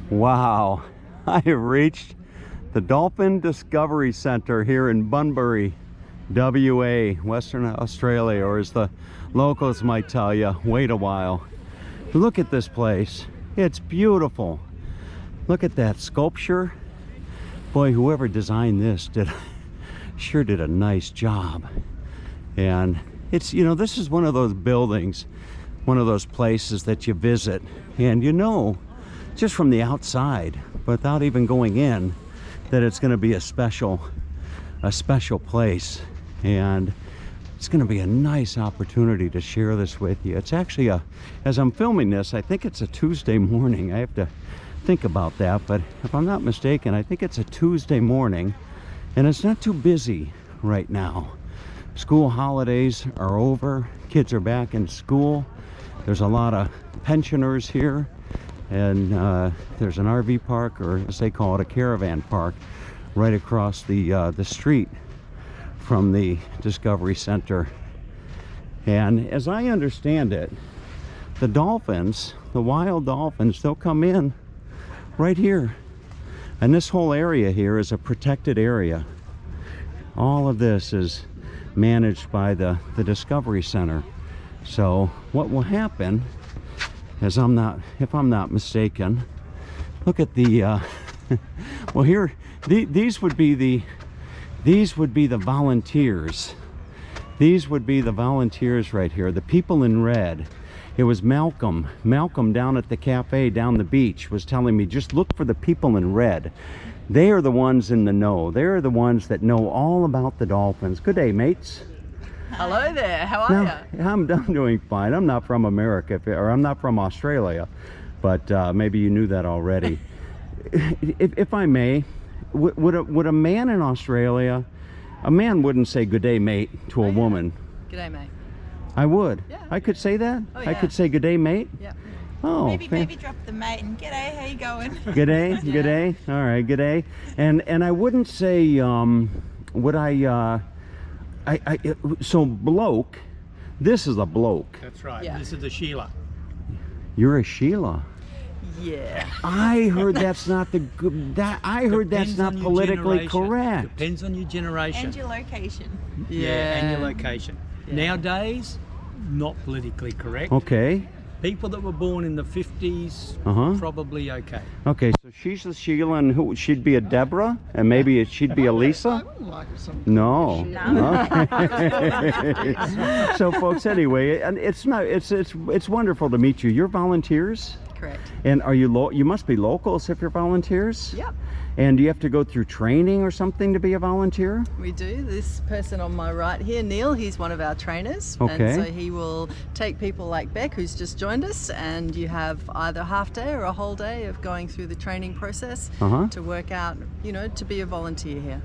Wow, I have reached the Dolphin Discovery Center here in Bunbury, WA, Western Australia, or as the locals might tell you, wait a while. Look at this place. It's beautiful. Look at that sculpture. Boy, whoever designed this sure did a nice job. And it's, you know, this is one of those buildings, one of those places that you visit, and you know, just from the outside, without even going in, that it's going to be a special place, and it's going to be a nice opportunity to share this with you. It's actually as I'm filming this, I think it's a Tuesday morning. I have to think about that, but if I'm not mistaken, I think it's a Tuesday morning, and it's not too busy right now. School holidays are over, kids are back in school. There's a lot of pensioners here, and there's an RV park, or as they call it, a caravan park, right across the street from the Discovery Center. And as I understand it, the dolphins, the wild dolphins, they'll come in right here. And this whole area here is a protected area. All of this is managed by the Discovery Center. So what will happen is, if I'm not mistaken, look at the well, here these would be the volunteers. These would be the volunteers right here, the people in red. It was Malcolm down at the cafe down the beach was telling me, just look for the people in red. They are the ones in the know. They are the ones that know all about the dolphins. Good day, mates. Hello there, how are you? I'm doing fine. I'm not from America, or I'm not from Australia, but maybe you knew that already. if I may, would a man in Australia, a man wouldn't say good day, mate, to a woman. Good day, mate. I would. Yeah. I could say that? Oh, yeah. I could say good day, mate? Yeah. Oh, maybe drop the mate and g'day, how you going? G'day, g'day. All right, g'day. And I wouldn't say, would I so bloke, this is a bloke. That's right. Yeah. This is a Sheila. You're a Sheila. Yeah. I heard that's not the good, I heard that's not politically correct. Depends on your generation. And your location. Yeah, and your location. Yeah. Nowadays, not politically correct. Okay. People that were born in the 50s, probably okay. Okay, so she's a Sheila, and who, she'd be a Deborah, and maybe she'd be a Lisa? No. Okay. So folks, anyway, and it's wonderful to meet you. You're volunteers? Correct. And are you you must be locals if you're volunteers? Yep. And do you have to go through training or something to be a volunteer? We do. This person on my right here, Neil, he's one of our trainers. Okay. And so he will take people like Beck, who's just joined us, and you have either a half day or a whole day of going through the training process to work out, you know, to be a volunteer here.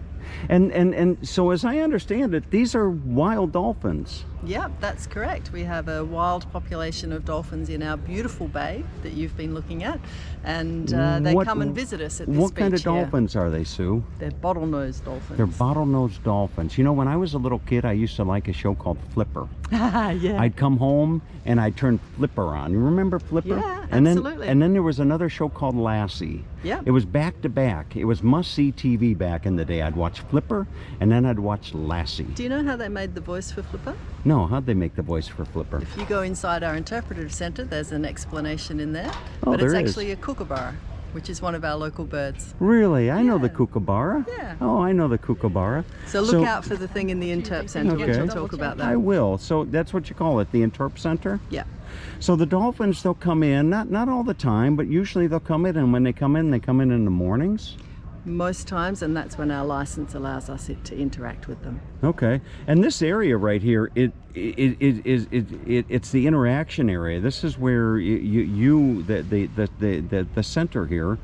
And so as I understand it, these are wild dolphins. Yep, that's correct. We have a wild population of dolphins in our beautiful bay that you've been looking at, and they come and visit us at this beach. What kind of dolphins are they, Sue? They're bottlenose dolphins. They're bottlenose dolphins. You know, when I was a little kid, I used to like a show called Flipper. Yeah. I'd come home and I'd turn Flipper on. You remember Flipper? Yeah, and absolutely. Then there was another show called Lassie. Yeah. It was back to back. It was must-see TV back in the day. I'd watch Flipper and then I'd watch Lassie. Do you know how they made the voice for Flipper? No, how'd they make the voice for Flipper? If you go inside our interpretive centre, there's an explanation in there. Oh, but it's there is. actually a kookaburra, which is one of our local birds. Really? I know the Yeah. kookaburra. Yeah. Oh, I know the kookaburra. So look out for the thing in the interp centre, which Okay. I'll talk about that. I will. So that's what you call it, the interp center? Yeah. So the dolphins, they'll come in, not all the time, but usually they'll come in, and when they come in the mornings? Most times, and that's when our license allows us to interact with them. Okay. And this area right here, it's the interaction area. This is where the center here,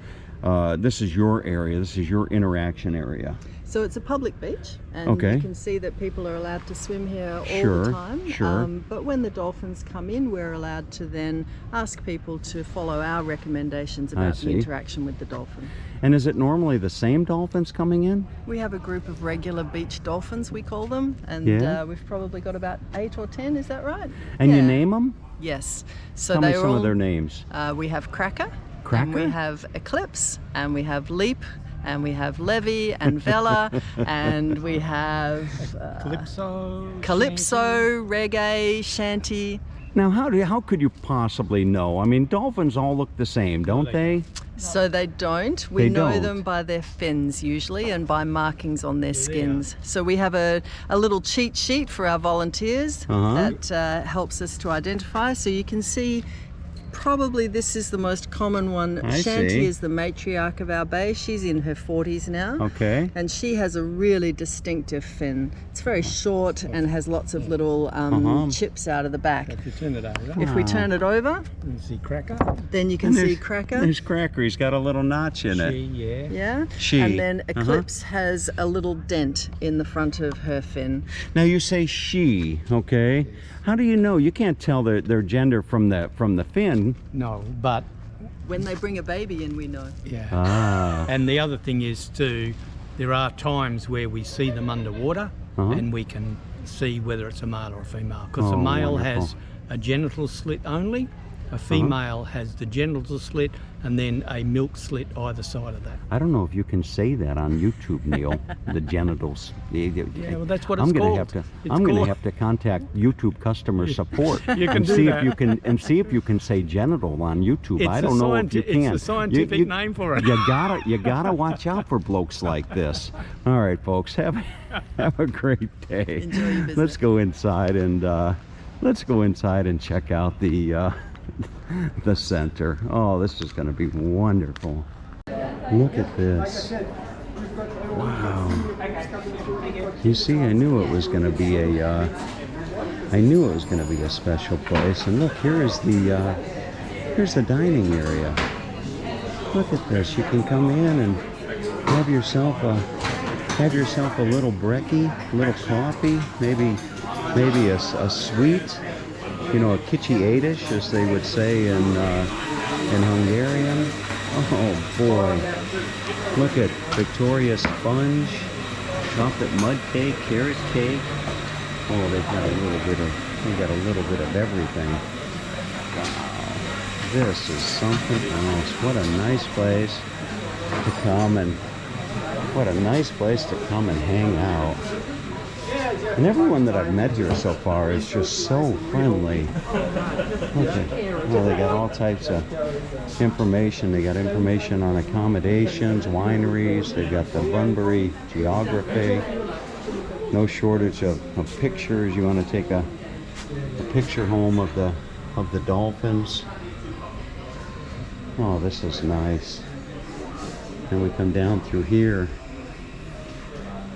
this is your area, this is your interaction area. So it's a public beach, and Okay. you can see that people are allowed to swim here all Sure, the time. sure. But when the dolphins come in, we're allowed to then ask people to follow our recommendations about the see. interaction with the dolphin. And is it normally the same dolphins coming in? We have a group of regular beach dolphins, we call them, and Yeah. we've probably got about 8 or 10, is that right? And you Yeah. name them? Yes. So Tell me they some all, of their names. we have Cracker, Cracker? And we have Eclipse, and we have Leap, and we have Levy and Vela, and we have Calypso, Reggae, Shanty. Now, how could you possibly know? I mean, dolphins all look the same, don't they? So they don't. We They know don't. them by their fins usually and by markings on their skins. So we have a little cheat sheet for our volunteers that helps us to identify. So you can see probably this is the most common one. I Shanty see. is the matriarch of our bay. She's in her 40s now. Okay. And she has a really distinctive fin. It's very short and has lots of little chips out of the back. If you turn it over, If we turn it over, you see Cracker. then you can see Cracker. There's Cracker. He's got a little notch in it. Yeah. She. And then Eclipse has a little dent in the front of her fin. Now you say she, okay? How do you know? You can't tell their gender from the fin. No, but When they bring a baby in, we know. yeah. Ah. And the other thing is too, there are times where we see them underwater and we can see whether it's a male or a female. Because a male wonderful. has a genital slit only, a female has the genital slit and then a milk slit either side of that. I don't know if you can say that on YouTube, Neil. The genitals. Yeah, well that's what it's I'm gonna called. have to. It's I'm gonna called- have to contact YouTube customer support You can and do see that. if you can see if you can say genital on YouTube. It's I a don't know if you scienti- can. it's a scientific name for it. You gotta watch out for blokes like this. All right, folks, have a great day. Enjoy your business. Let's go inside and check out the center. Oh, this is going to be wonderful. Look at this. Wow. You see, I knew it was going to be a special place. And look, here's the dining area. Look at this. You can come in and have yourself a little brekkie, a little coffee, maybe a sweet. You know, a kitschy eidish, as they would say in Hungarian. Oh boy! Look at Victoria sponge, chocolate mud cake, carrot cake. Oh, they've got a little bit of everything. Wow, this is something else. What a nice place to come and hang out. And everyone that I've met here so far is just so friendly. Well, they got all types of information. They got information on accommodations, wineries. They've got the Bunbury geography. No shortage of pictures. You want to take a picture home of the dolphins. Oh, this is nice. And we come down through here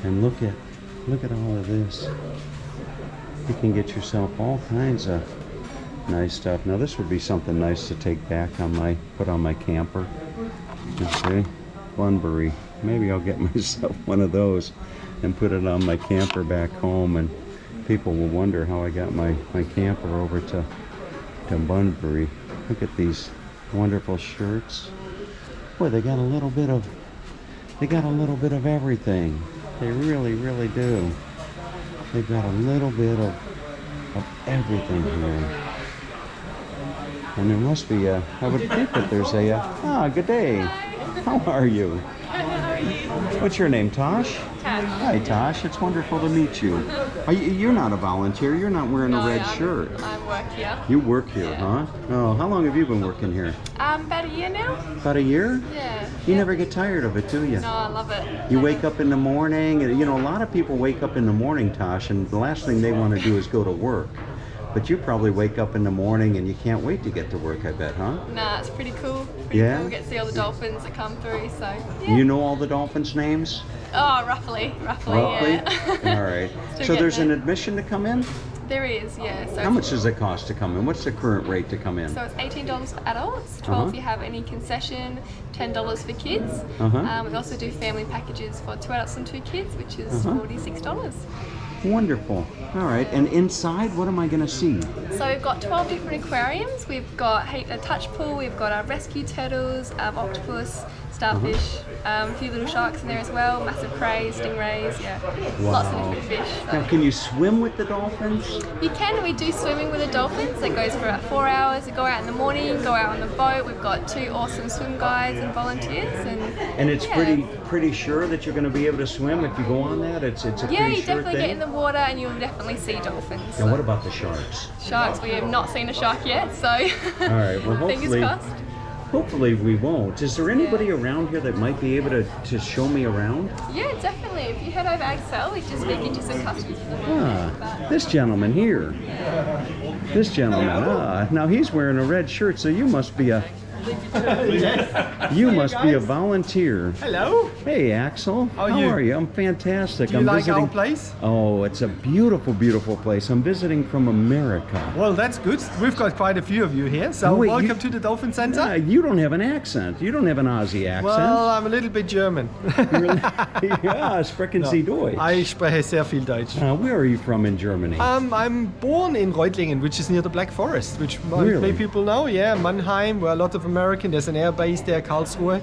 and look at all of this. You can get yourself all kinds of nice stuff. Now this would be something nice to take back put on my camper. You see, Bunbury. Maybe I'll get myself one of those and put it on my camper back home, and people will wonder how I got my camper over to Bunbury. Look at these wonderful shirts. Boy, they got a little bit of everything. They really, really do. They've got a little bit of everything here. And there must be I would think that there's good day. How are you? What's your name, Tosh? Tosh. Hi, Tosh. It's wonderful to meet you. You're not a volunteer. You're not wearing a red shirt. I work here. You work here, huh? Oh, how long have you been working here? About a year now. About a year? Yeah. You never get tired of it, do you? No, I love it. You wake up in the morning, and a lot of people wake up in the morning, Tosh, and the last thing they want to do is go to work. But you probably wake up in the morning and you can't wait to get to work, I bet, huh? Nah, it's pretty cool. Pretty Yeah? cool. We get to see all the dolphins that come through, so yeah. You know all the dolphins' names? Oh, roughly, yeah. All right. Still So there's getting an admission to come in? There is, yeah. So How much does it cost to come in? What's the current rate to come in? So it's $18 for adults, $12 if you have any concession, $10 for kids. We also do family packages for 2 adults and 2 kids, which is $46. Wonderful. All right. And inside, what am I going to see? So we've got 12 different aquariums. We've got a touch pool. We've got our rescue turtles, octopus, starfish, a few little sharks in there as well, massive crays, stingrays, yeah, lots of different fish. Now, can you swim with the dolphins? You can, we do swimming with the dolphins. That goes for about 4 hours. We go out in the morning, go out on the boat. We've got 2 awesome swim guides and volunteers. And it's pretty sure that you're going to be able to swim if you go on that? It's a yeah, pretty you sure definitely thing? get in the water and you'll definitely see dolphins. And what about the sharks? Sharks, we have not seen a shark yet, so All right, well, fingers crossed. Hopefully we won't. Is there anybody around here that might be able to show me around? Yeah, definitely. If you head over Axel, we can speak into some customers for the This gentleman here. This gentleman. Now he's wearing a red shirt, so you must be a volunteer. Hello. Hey, Axel. How are you? I'm fantastic. Do you like our place? Oh, it's a beautiful, beautiful place. I'm visiting from America. Well, that's good. We've got quite a few of you here. So wait, welcome to the Dolphin Center. You don't have an accent. You don't have an Aussie accent. Well, I'm a little bit German. Ja, sprechen Sie Deutsch? I spreche sehr viel Deutsch. Where are you from in Germany? I'm born in Reutlingen, which is near the Black Forest, which many people know. Yeah, Mannheim, where a lot of American. There's an air base there, Karlsruhe,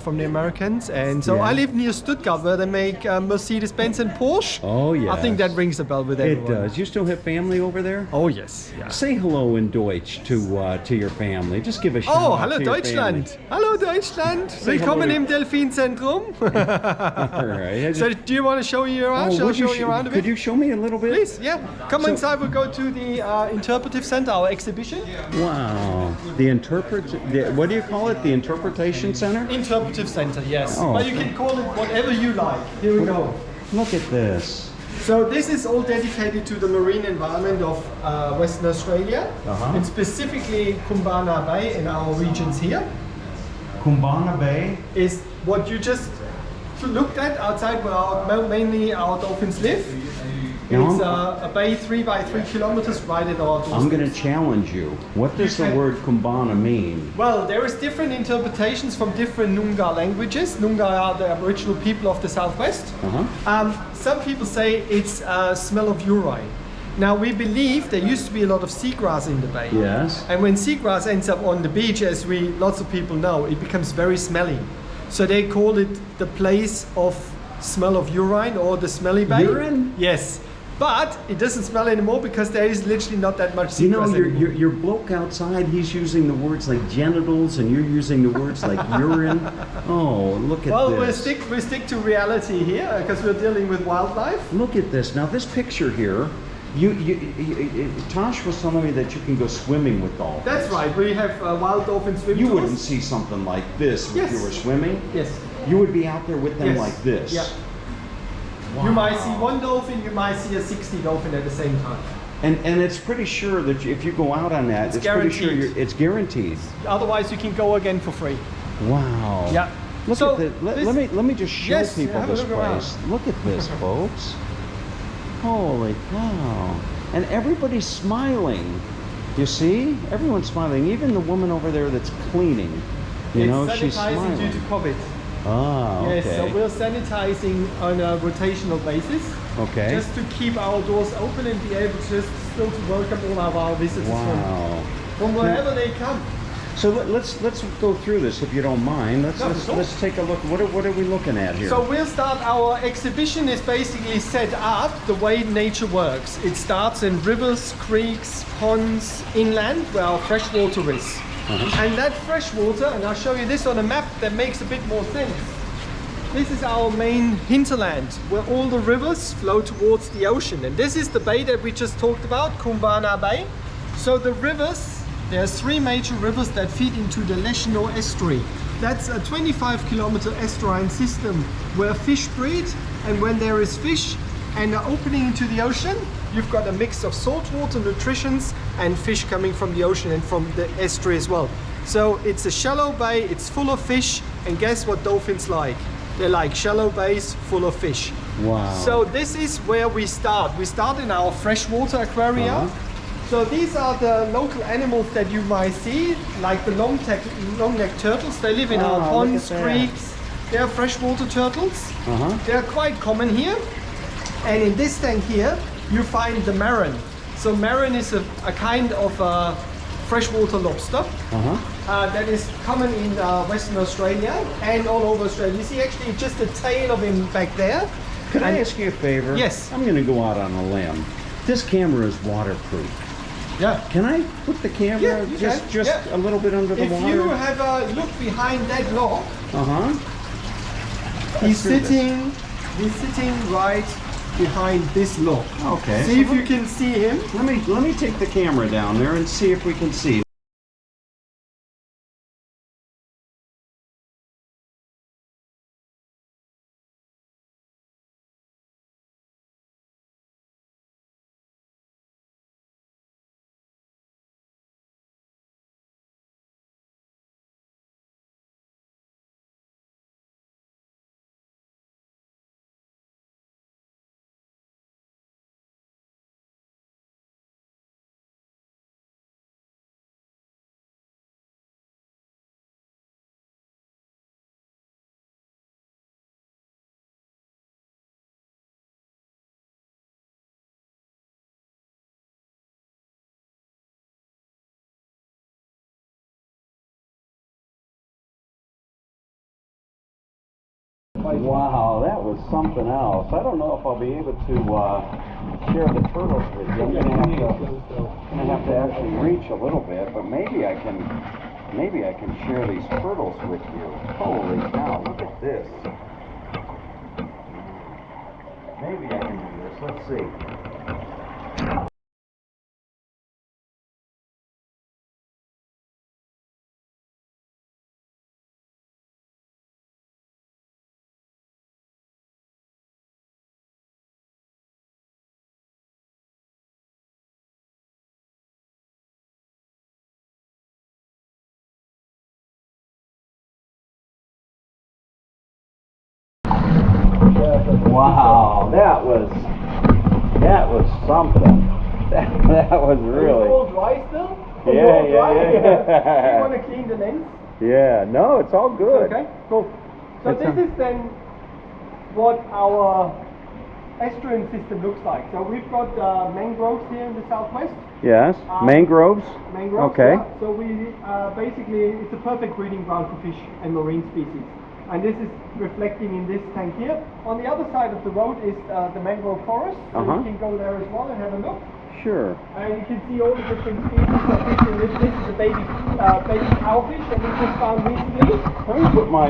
from the Americans. And so I live near Stuttgart, where they make Mercedes-Benz and Porsche. Oh, yeah. I think that rings a bell with everyone. It does. You still have family over there? Oh, yes. Yeah. Say hello in Deutsch to your family. Just give a shout out hallo to your Deutschland. family. Hallo Deutschland. Willkommen im Delfinzentrum. All right. So do you want to show you around? Shall I show you around a bit? Could you show me a little bit? Please, yeah. Come inside, we'll go to the interpretive center, our exhibition. Wow. What do you call it? The interpretation center? Interpretive center, yes. Oh. But you can call it whatever you like. Here we go. Look at this. So this is all dedicated to the marine environment of Western Australia, and specifically Kumbana Bay in our regions here. Kumbana Bay Is what you just looked at outside where mainly our dolphins live. It's a bay 3 by 3 kilometers right at our doorstep. I'm going to challenge you. What does the word Kumbana mean? Well, there is different interpretations from different Noongar languages. Noongar are the Aboriginal people of the southwest. Some people say it's a smell of urine. Now we believe there used to be a lot of seagrass in the bay. Yes. And when seagrass ends up on the beach, as lots of people know, it becomes very smelly. So they call it the place of smell of urine or the smelly bay. Urine? Yes. But it doesn't smell anymore because there is literally not that much seagrass anymore. Your bloke outside, he's using the words like genitals and you're using the words like urine. Oh, look at this. Well, we stick to reality here because we're dealing with wildlife. Look at this. Now this picture here, Tosh was telling me that you can go swimming with dolphins. That's right. We have wild dolphin swim You tours. wouldn't see something like this if you were swimming. Yes. You would be out there with them like this. Yeah. Wow. You might see one dolphin, you might see a 60 dolphin at the same time. And it's pretty sure that if you go out on that, it's pretty sure it's guaranteed. Otherwise, you can go again for free. Wow. Yeah. Look at this. Let me just show people this place. Around. Look at this, folks. Holy cow. And everybody's smiling. You see? Everyone's smiling. Even the woman over there that's cleaning. You know, she's smiling. Due to COVID. Ah, okay. Yes, so we're sanitizing on a rotational basis. Okay. Just to keep our doors open and be able to still to welcome all of our visitors from wherever they come. So let's go through this if you don't mind. Let's take a look. What are we looking at here? So we'll start. Our exhibition is basically set up the way nature works. It starts in rivers, creeks, ponds, inland where our freshwater is. And that freshwater, and I'll show you this on a map that makes a bit more sense. This is our main hinterland where all the rivers flow towards the ocean. And this is the bay that we just talked about, Kumbana Bay. So the rivers, there's 3 major rivers that feed into the Leshno estuary. That's a 25-kilometer estuarine system where fish breed, and when there is fish and an opening into the ocean, you've got a mix of saltwater nutritions and fish coming from the ocean and from the estuary as well. So it's a shallow bay, it's full of fish, and guess what dolphins like? They like shallow bays full of fish. Wow. So this is where we start. We start in our freshwater aquarium. So these are the local animals that you might see, like the long-necked turtles. They live in our ponds, creeks. They are freshwater turtles. They are quite common here. And in this tank here, you find the marron. So marron is a kind of freshwater lobster. That is common in Western Australia and all over Australia. You see actually just the tail of him back there. Could I ask you a favor? Yes. I'm going to go out on a limb. This camera is waterproof. Yeah. Can I put the camera just a little bit under the if water? If you have a look behind that log, he's sitting right behind this log. Okay. See if you can see him. Let me take the camera down there and see if we can see. Wow, that was something else. I don't know if I'll be able to share the turtles with you. I'm gonna have to actually reach a little bit, but maybe I can share these turtles with you. Holy cow, look at this. Maybe I can do this. Let's see. Wow, that was something. That was really. It's all dry still? Yeah. You want to clean the lens? Yeah, no, it's all good. Okay, cool. So this is then what our estuarine system looks like. So we've got mangroves here in the southwest. Yes, mangroves. Mangroves. Okay. Yeah. So we basically it's a perfect breeding ground for fish and marine species. And this is reflecting in this tank here. On the other side of the road is the Mangrove Forest. So you can go there as well and have a look. Sure. And you can see all the different species of fish in this. This is a baby cowfish that we just found recently. Let me put my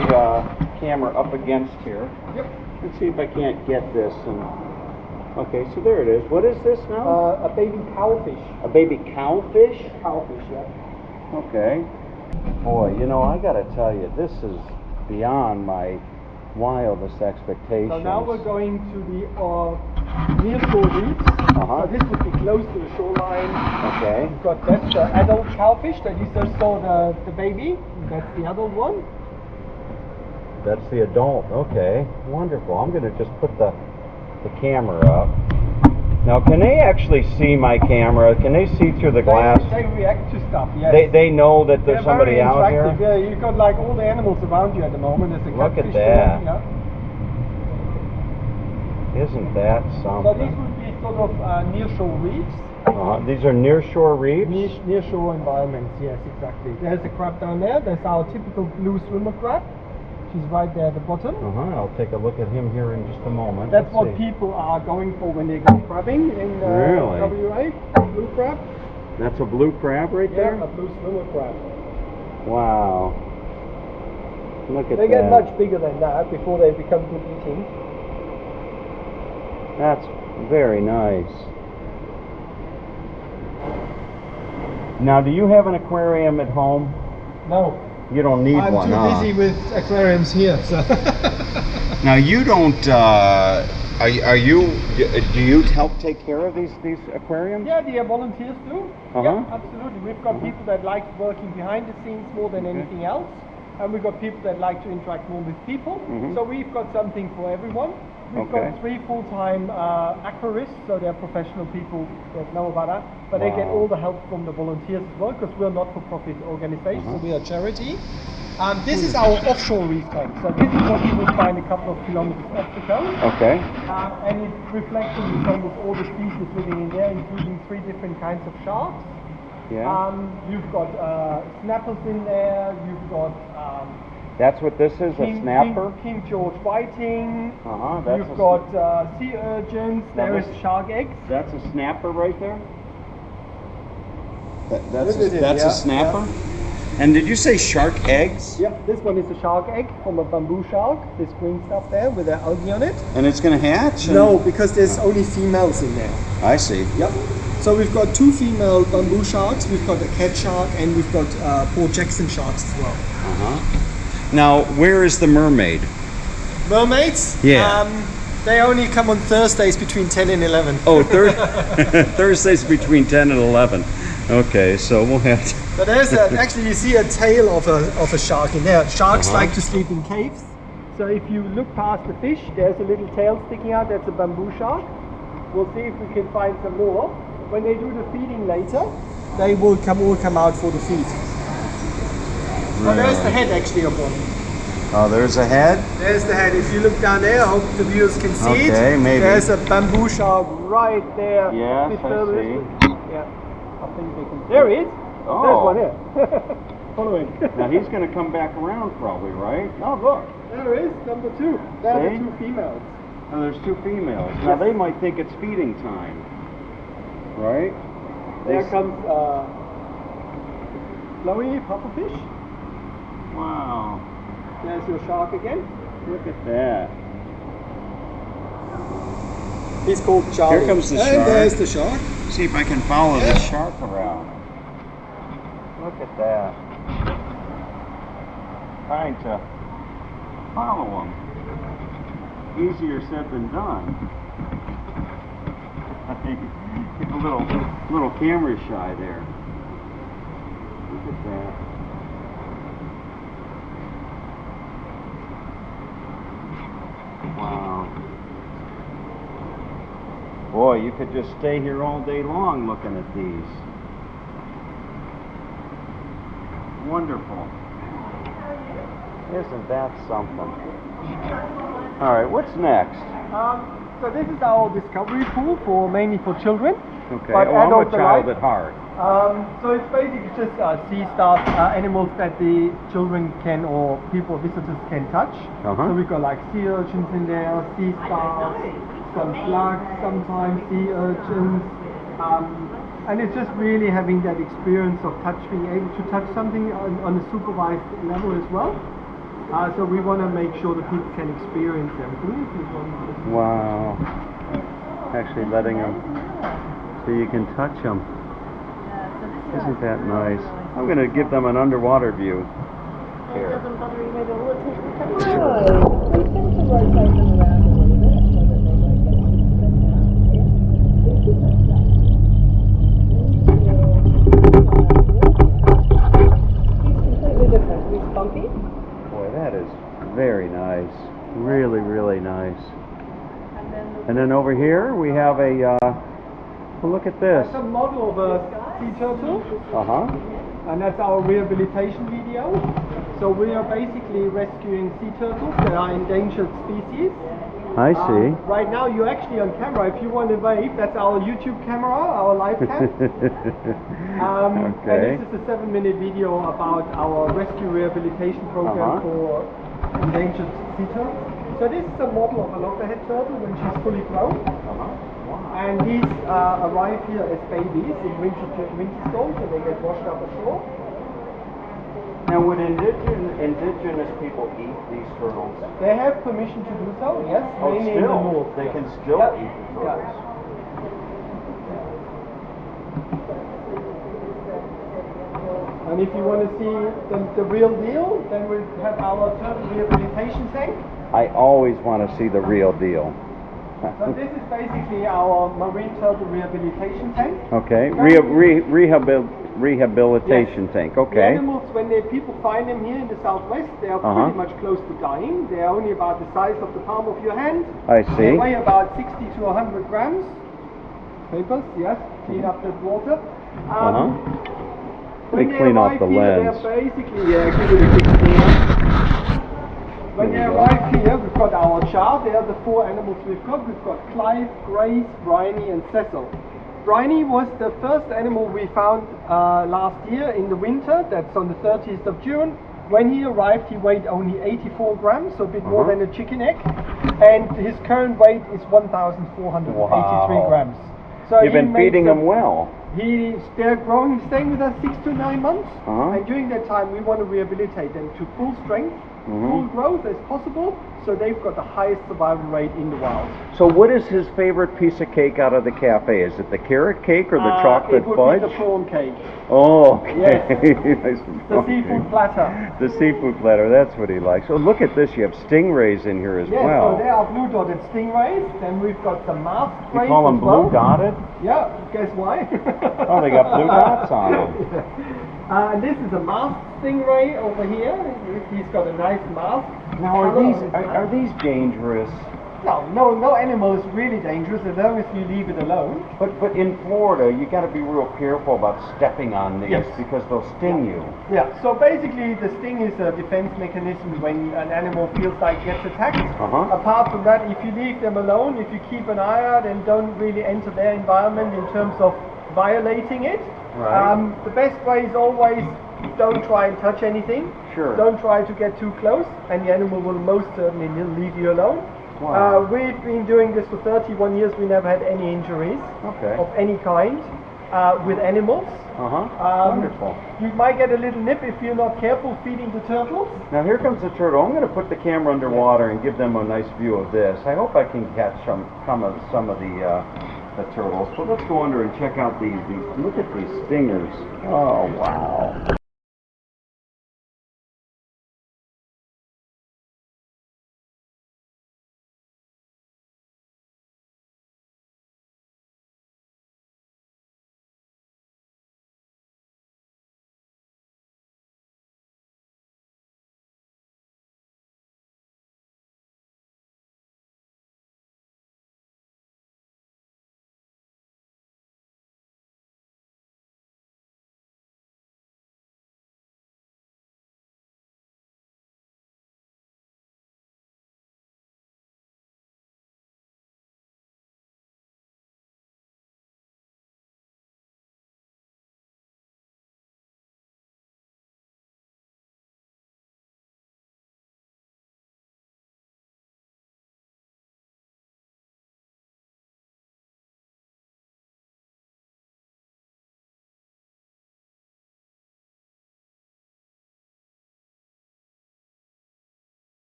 camera up against here. Yep. Let's see if I can't get this. Okay, so there it is. What is this now? A baby cowfish. A baby cowfish? Cowfish, yeah. Okay. Boy, you know, I gotta tell you, this is beyond my wildest expectations. So now we're going to the nearshore reefs. So this would be close to the shoreline. Okay. We've got that's the adult cowfish that you just saw the baby. That's the adult one. That's the adult. Okay. Wonderful. I'm going to just put the camera up. Now, can they actually see my camera? Can they see through the glass? They react to stuff, yes. They know that there's somebody out here? Yeah, you've got like all the animals around you at the moment. There's a Look at catfish that. there, yeah. Isn't that So these something? would be sort of nearshore reefs. These are nearshore reefs? Nearshore environments, yes, exactly. There's a crab down there. There's our typical blue swimmer crab. She's right there at the bottom. I'll take a look at him here in just a moment. That's what people are going for when they go crabbing in WA. Blue crab. That's a blue crab right there? Yeah, a blue swimmer crab. Wow. Look at that. They get much bigger than that before they become good eating. That's very nice. Now, do you have an aquarium at home? No. You don't need I'm one, too busy with aquariums here. So. Now you don't. Do you help take care of these aquariums? Yeah, the volunteers do. Yeah, absolutely. We've got people that like working behind the scenes more than anything else, and we've got people that like to interact more with people. So we've got something for everyone. We've got 3 full-time aquarists, so they're professional people that know about that, but they get all the help from the volunteers as well, because we're a not-for-profit organization, so we're a charity. This is our offshore reef tank, so this is what you would find a couple of kilometers off the coast. Okay. And it reflects and resembles all the species living in there, including 3 different kinds of sharks. Yeah. You've got snappers in there. You've got That's what this is, a snapper? King George whiting. That's You've got sea urchins. There is shark eggs. That's a snapper right there? That's a snapper? And did you say shark eggs? Yep, this one is a shark egg from a bamboo shark. This green stuff there with the algae on it. And it's going to hatch? No, because there's only females in there. I see. Yep. So we've got 2 female bamboo sharks. We've got a cat shark, and we've got Port Jackson sharks as well. Now, where is the mermaid? Mermaids? Yeah. They only come on Thursdays between 10 and 11. Oh, Thursdays between 10 and 11. Okay, so we'll have to... But there's actually you see a tail of a shark in there. Sharks like to sleep in caves. So if you look past the fish, there's a little tail sticking out. That's a bamboo shark. We'll see if we can find some more. When they do the feeding later, they will all come out for the feed. So there's the head actually of one. Oh, there's a head? There's the head. If you look down there, I hope the viewers can see it. Okay, maybe. There's a bamboo shark right there. Yes, Bit I further see. this way. Yeah, I think they can. There he is. Oh. There's one here. Follow him. Now he's going to come back around probably, right? Oh, look. There is number 2. There are See? the 2 females. Oh, there's 2 females. Now they might think it's feeding time, right? There comes Chloe, pufferfish. Wow. There's your shark again. Look at that. He's called Charlie. Here comes the and shark. there's the shark. See if I can follow this shark around. Look at that. Trying to follow him. Easier said than done. Get a little camera shy there. Look at that. Wow. Boy, you could just stay here all day long looking at these. Wonderful. Isn't that something? All right, what's next? So this is our discovery pool mainly for children. Okay, but I'm a adults child alike. at heart. So it's basically just sea stuff, animals that the children can or people, visitors can touch. So we've got like sea urchins in there, sea stars, some slugs, sometimes sea urchins. And it's just really having that experience of being able to touch something on a supervised level as well. So we want to make sure that people can experience everything. Wow. Actually letting them, so you can touch them. Isn't that nice? I'm going to give them an underwater view. Here. Boy, that is very nice. Really, really nice. And then over here we have a, well, look at this. That's a model of a sea turtle. And that's our rehabilitation video. So we are basically rescuing sea turtles that are endangered species. I see. Right now you're actually on camera. If you want to wave, that's our YouTube camera, our live cam. Okay. And this is a 7-minute video about our rescue rehabilitation program for endangered sea turtles. So this is a model of a loggerhead turtle when she's fully grown. And these arrive here as babies in winter storms, so they get washed up ashore. Now, would indigenous people eat these turtles? They have permission to do so, yes. Oh, mainly in the still? north. They can still eat the turtles? And if you want to see the real deal, then we have our turtle rehabilitation tank. I always want to see the real deal. So this is basically our marine turtle rehabilitation tank. Okay, rehabilitation tank. Okay. The animals, when people find them here in the southwest, they are pretty much close to dying. They are only about the size of the palm of your hand. I They see. weigh about 60 to 100 grams. Papers, yes. Clean up the water. They When clean off arrive the here, lens. they're basically, give it a quick clean up. When they arrive here, we've got our chart. They are the 4 animals we've got. We've got Clive, Grace, Bryony, and Cecil. Briny was the first animal we found last year in the winter. That's on the 30th of June. When he arrived, he weighed only 84 grams, so a bit more than a chicken egg. And his current weight is 1,483 grams. So you've been feeding him well. They're growing, staying with us 6 to 9 months. And during that time, we want to rehabilitate them to full strength, full growth as possible, so they've got the highest survival rate in the wild. So what is his favorite piece of cake out of the cafe? Is it the carrot cake or the chocolate it would fudge? Be the prawn cake. Oh, okay. Yes. The seafood platter. The seafood platter, that's what he likes. Oh, look at this, you have stingrays in here as yes, well. So they are blue dotted stingrays. Then we've got some masked rays. You call them as well. blue dotted? Yeah, guess why? Oh, they got blue dots on them. And this is a masked stingray over here. He's got a nice mask. Now, are these dangerous? No animal is really dangerous as long as you leave it alone. But in Florida, you got to be real careful about stepping on these because they'll sting you. Yeah. So basically, the sting is a defense mechanism when an animal feels like it gets attacked. Apart from that, if you leave them alone, if you keep an eye out and don't really enter their environment in terms of violating it, the best way is always don't try and touch anything. Sure. Don't try to get too close, and the animal will most certainly leave you alone. Wow. We've been doing this for 31 years. We never had any injuries of any kind with animals. Wonderful. You might get a little nip if you're not careful feeding the turtles. Now here comes the turtle. I'm going to put the camera underwater and give them a nice view of this. I hope I can catch some of the turtles. So let's go under and check out these. Look at these stingers. Oh, wow.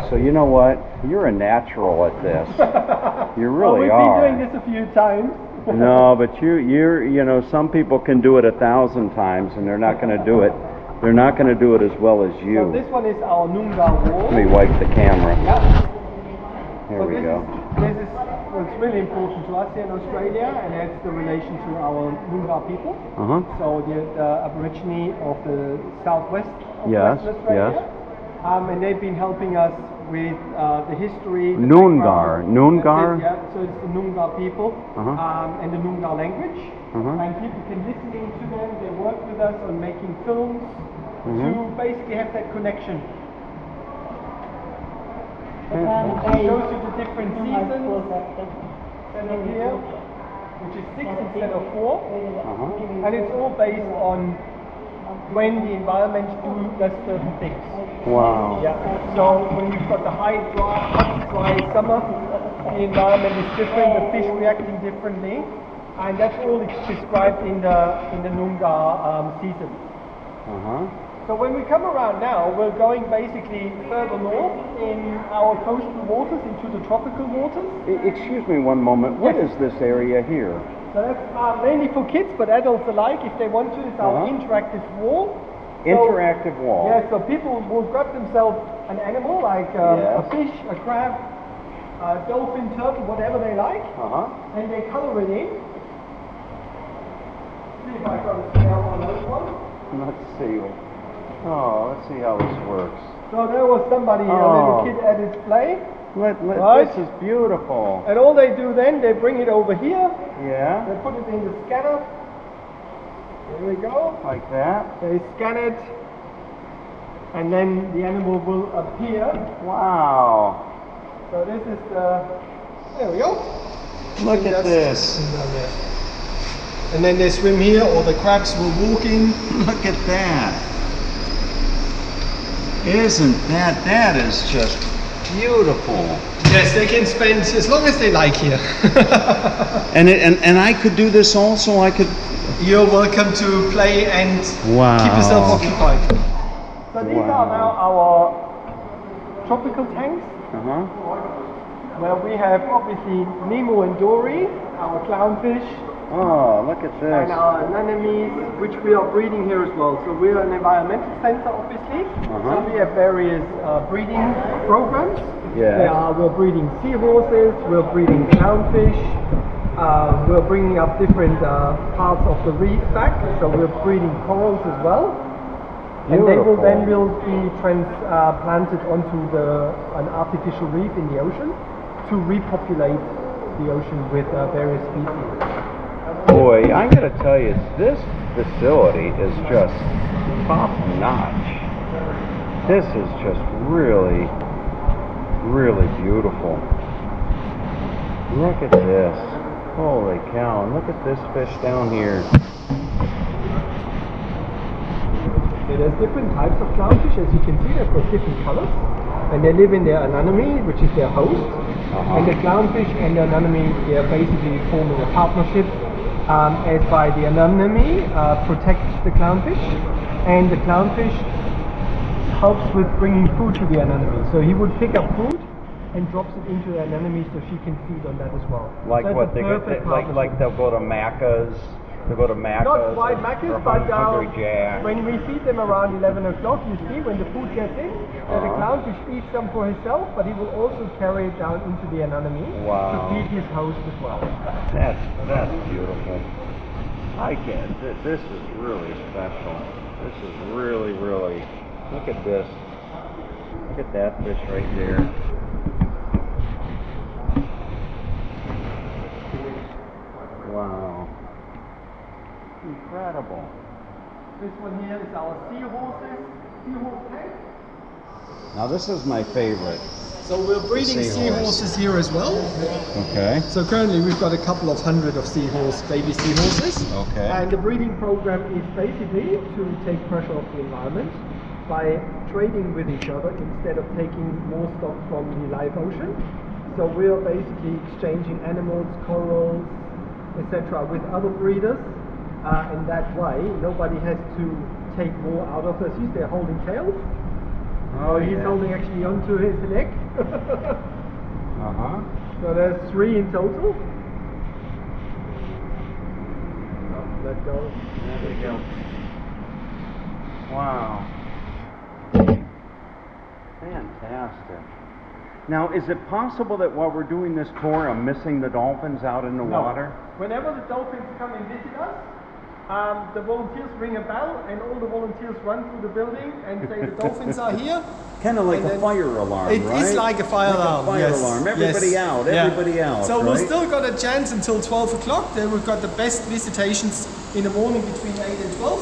So you know what? You're a natural at this. You really are. We've been doing this a few times. No, but you know, some people can do it 1,000 times, and they're not going to do it. They're not going to do it as well as you. So this one is our Noongar wall. Let me wipe the camera. Here we go. This is what's really important to us here in Australia, and that's the relation to our Noongar people. So the Aborigine of the southwest of Western Australia. And they've been helping us with the history. Noongar. So it's the Noongar people and the Noongar language. And people can listen to them. They work with us on making films to basically have that connection. It shows you the different seasons set up here, which is 6 instead of 4. And it's all based on when the environment does certain things. Wow. Yeah. So when you've got the hot, dry summer, the environment is different, the fish reacting differently, and that's all described in the Noongar season. So when we come around now, we're going basically further north in our coastal waters into the tropical waters. Excuse me one moment. What is this area here? So that's mainly for kids, but adults alike, if they want to. It's our interactive wall. Interactive wall. Yeah, so people will grab themselves an animal like a fish, a crab, a dolphin, turtle, whatever they like, and they color it in. See if I got a scale on this one. Let's see. Oh, let's see how this works. So there was somebody, a little kid at his play. Right. This is beautiful. And all they do then, they bring it over here. Yeah. They put it in the scanner. There we go. Like that. They scan it, and then the animal will appear. Wow. So this is the. There we go. Look at this. And then they swim here, or the crabs will walk in. Look at that. Isn't that is just beautiful. Yes, they can spend as long as they like here. and I could do this also. I could. You're welcome to play and Wow. keep yourself occupied. So these are now our tropical tanks, where we have obviously Nemo and Dory, our clownfish, Oh, look at this. and our anemones, which we are breeding here as well. So we're an environmental center, obviously. So we have various breeding programs. Yeah. We're breeding seahorses, we're breeding clownfish, we're bringing up different parts of the reef back. So we're breeding corals as well. And they will then be transplanted onto an artificial reef in the ocean to repopulate the ocean with various species. Boy, I gotta tell you, this facility is just top notch. This is just really, really beautiful. Look at this. Holy cow, and look at this fish down here. So there's different types of clownfish. As you can see, they've got different colors. And they live in their anemone, which is their host. And the clownfish and the anemone, they're basically forming a partnership. As by the anemone protects the clownfish, and the clownfish helps with bringing food to the anemone. So he would pick up food and drops it into the anemone so she can feed on that as well. Like so what? Like they'll go to Macca's. They'll go to Macca's. Not quite Macca's, but Hungry Jack. when we feed them around 11 o'clock, you see when the food gets in, that the clownfish eats some for himself, but he will also carry it down into the anemone to feed his host as well. That's beautiful. I get it. This is really special. This is really, really. Look at this. Look at that fish right there. Wow. Incredible. This one here is our seahorses, seahorse tank. Now this is my favorite. So we're breeding seahorses here as well. Okay. So currently we've got a couple of hundred of baby seahorses. Okay. And the breeding program is basically to take pressure off the environment by trading with each other instead of taking more stock from the live ocean. So we're basically exchanging animals, corals, etc. with other breeders. In that way, nobody has to take more out of us. They're holding tails. Oh, he's holding actually onto his neck. So there's 3 in total. Let go. There we go. Wow. Fantastic. Now, is it possible that while we're doing this tour, I'm missing the dolphins out in the water? Whenever the dolphins come and visit us, the volunteers ring a bell and all the volunteers run through the building and say the dolphins are here. Kind of like a fire alarm, right? It is like a fire alarm. A fire alarm. Everybody out, everybody out. So right? we've still got a chance until 12 o'clock. Then we've got the best visitations in the morning between 8 and 12.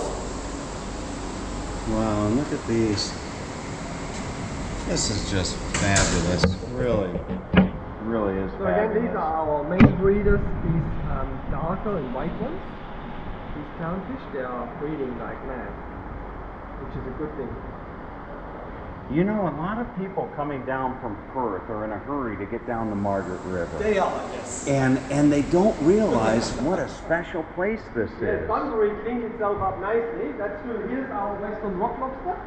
Wow, look at these. This is just fabulous. Really, really is So again, these are our main breeders, these darker and white ones. These clownfish, they are breeding like mad, which is a good thing. You know, a lot of people coming down from Perth are in a hurry to get down the Margaret River. They are, yes. And they don't realize what a special place this is. Bunbury cleaned itself up nicely. That's true. Here's our western rock lobster.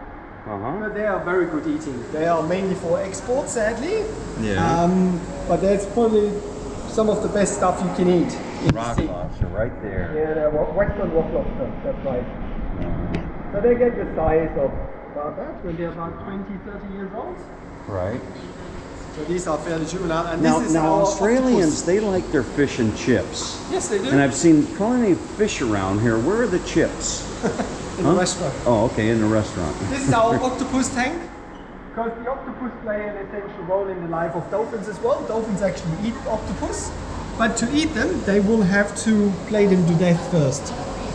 But they are very good eating. They are mainly for export, sadly. Yeah. But that's probably some of the best stuff you can eat. Rock lobster right there. Yeah, they're Western rock lobster, that's right. So they get the size of about that when they're about 20, 30 years old. Right. So these are fairly juvenile. And Now, this is now our Australians, octopus. they like their fish and chips. Yes, they do. And I've seen plenty of fish around here. Where are the chips? in the restaurant. Oh, okay, in the restaurant. This is our octopus tank. Because the octopus play an essential role in the life of dolphins as well. Dolphins actually eat octopus. But to eat them, they will have to play them to death first.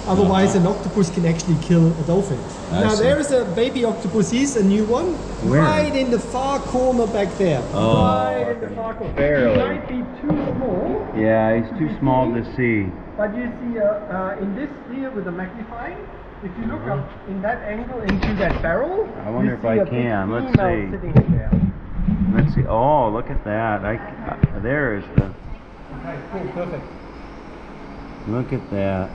Otherwise, an octopus can actually kill a dolphin. Now, there is a baby octopus, a new one, Where? right in the far corner back there. Oh, right in the far corner. barely. He might be too small. Yeah, he's too small to see. But you see, in this here with the magnifying, if you look up in that angle into that barrel, I wonder you if see I a big can. Let's female see. sitting in there. Let's see. Oh, look at that. There is the. Okay, cool, perfect. Look at that.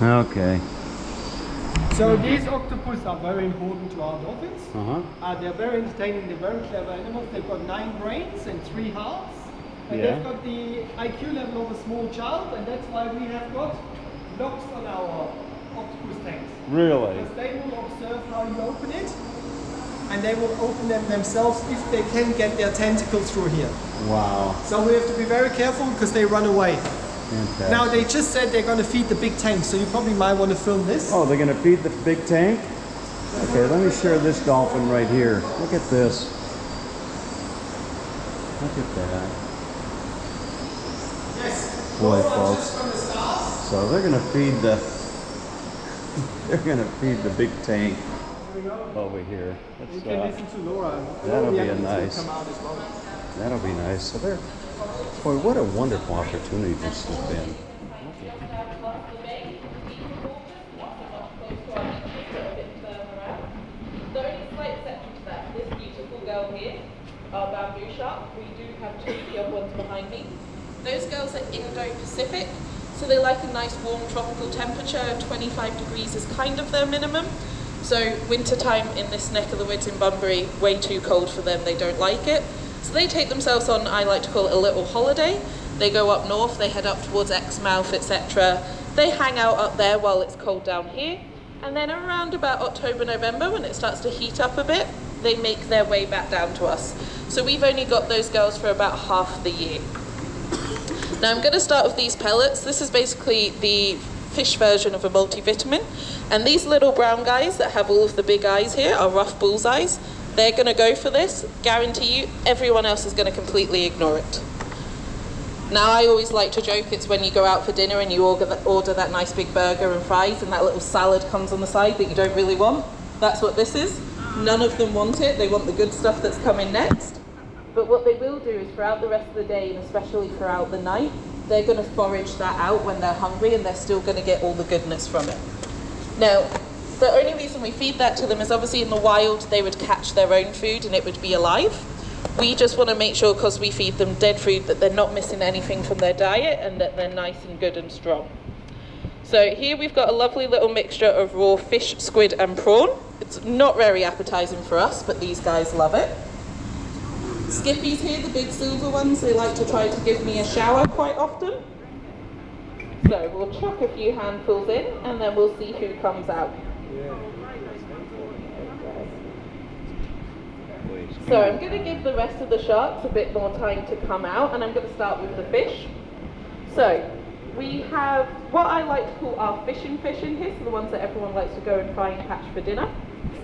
Okay. So these octopus are very important to our dolphins. Uh-huh. They're very entertaining, they're very clever animals. They've got 9 brains and 3 hearts. And Yeah. they've got the IQ level of a small child, and that's why we have got locks on our octopus tanks. Really? Because they will observe how you open it, and they will open them themselves if they can get their tentacles through here. Wow. So we have to be very careful because they run away. Fantastic. Now they just said they're going to feed the big tank, so you probably might want to film this. Oh, they're going to feed the big tank? Okay, let me share this dolphin right here. Look at this. Look at that. Yes. Boy, Just folks. from the start. So they're going to feed the big tank over here. You can listen to Laura. that'll be All the a evidence will nice- come out as well. That'll be nice. So there. Boy, what a wonderful opportunity this has been. The only slight exception to that, this beautiful girl here, our bamboo shark. We do have 2, the other one's behind me. Those girls are Indo-Pacific, so they like a nice warm tropical temperature. 25 degrees is kind of their minimum. So wintertime in this neck of the woods in Bunbury, way too cold for them, they don't like it. So they take themselves on, I like to call it a little holiday. They go up north, they head up towards Exmouth, etc. They hang out up there while it's cold down here. And then around about October, November, when it starts to heat up a bit, they make their way back down to us. So we've only got those girls for about half the year. Now I'm going to start with these pellets. This is basically the fish version of a multivitamin. And these little brown guys that have all of the big eyes here are rough bullseyes. They're going to go for this. Guarantee you, everyone else is going to completely ignore it. Now, I always like to joke, it's when you go out for dinner and you order that nice big burger and fries and that little salad comes on the side that you don't really want. That's what this is. None of them want it. They want the good stuff that's coming next. But what they will do is throughout the rest of the day, and especially throughout the night, they're going to forage that out when they're hungry, and they're still going to get all the goodness from it. Now, the only reason we feed that to them is obviously in the wild they would catch their own food and it would be alive. We just want to make sure, because we feed them dead food, that they're not missing anything from their diet and that they're nice and good and strong. So here we've got a lovely little mixture of raw fish, squid and prawn. It's not very appetizing for us, but these guys love it. Skippies here, the big silver ones, they like to try to give me a shower quite often. So we'll chuck a few handfuls in and then we'll see who comes out. So I'm going to give the rest of the sharks a bit more time to come out, and I'm going to start with the fish. So we have what I like to call our fishing fish in here, so the ones that everyone likes to go and try and catch for dinner.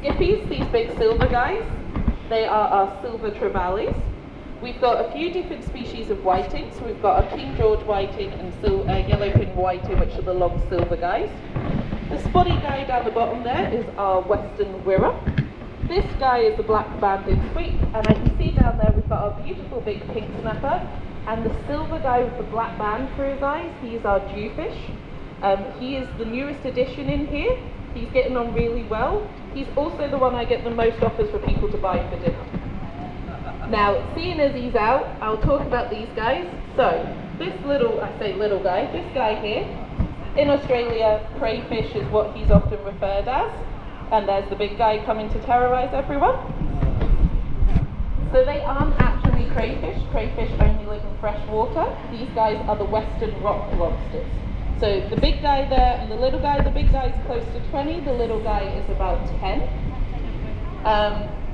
Skippies, these big silver guys, they are our silver trevallies. We've got a few different species of whiting, so we've got a King George whiting and yellowfin whiting, which are the long silver guys. The spotty guy down the bottom there is our western wirra. This guy is the black-banded sweep, and I can see down there we've got our beautiful big pink snapper, and the silver guy with the black band for his eyes, he's our jewfish. He is the newest addition in here. He's getting on really well. He's also the one I get the most offers for people to buy for dinner. Now, seeing as he's out, I'll talk about these guys. So, this little, I say little guy, this guy here, in Australia, crayfish is what he's often referred as. And there's the big guy coming to terrorize everyone. So they aren't actually crayfish. Crayfish only live in fresh water. These guys are the western rock lobsters. So the big guy there and the little guy, the big guy is close to 20, the little guy is about 10.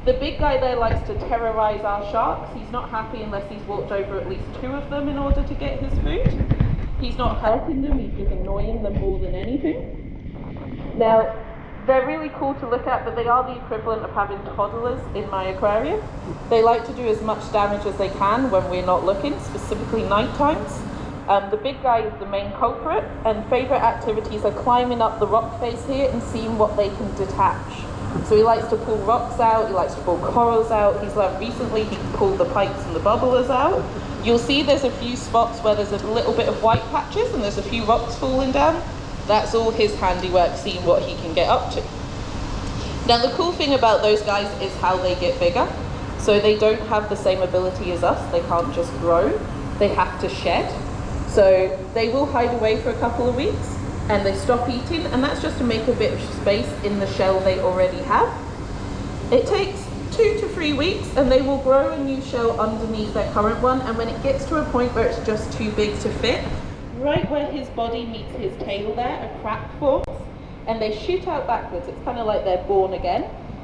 The big guy there likes to terrorize our sharks. He's not happy unless he's walked over at least 2 of them in order to get his food. He's not hurting them, he's just annoying them more than anything. Now, they're really cool to look at, but they are the equivalent of having toddlers in my aquarium. They like to do as much damage as they can when we're not looking, specifically night times. The big guy is the main culprit, and favourite activities are climbing up the rock face here and seeing what they can detach. So he likes to pull rocks out, he likes to pull corals out. He's learned recently he can pull the pipes and the bubblers out. You'll see there's a few spots where there's a little bit of white patches and there's a few rocks falling down. That's all his handiwork, seeing what he can get up to. Now the cool thing about those guys is how they get bigger. So they don't have the same ability as us, they can't just grow, they have to shed. So they will hide away for a couple of weeks and they stop eating, and that's just to make a bit of space in the shell they already have. It takes 2 to 3 weeks and they will grow a new shell underneath their current one, and when it gets to a point where it's just too big to fit, right where his body meets his tail there, a crack forms and they shoot out backwards. It's kind of like they're born again,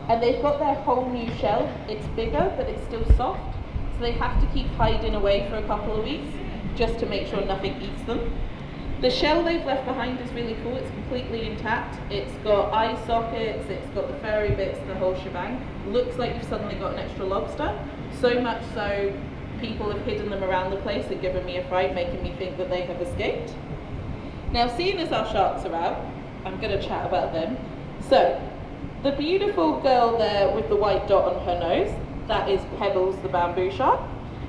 and they've got their whole new shell. It's bigger but it's still soft, so they have to keep hiding away for a couple of weeks just to make sure nothing eats them. The shell they've left behind is really cool. It's completely intact. It's got eye sockets, it's got the furry bits, the whole shebang. Looks like you've suddenly got an extra lobster. So much so, people have hidden them around the place and given me a fright, making me think that they have escaped. Now, seeing as our sharks are out, I'm going to chat about them. So, the beautiful girl there with the white dot on her nose, that is Pebbles the bamboo shark.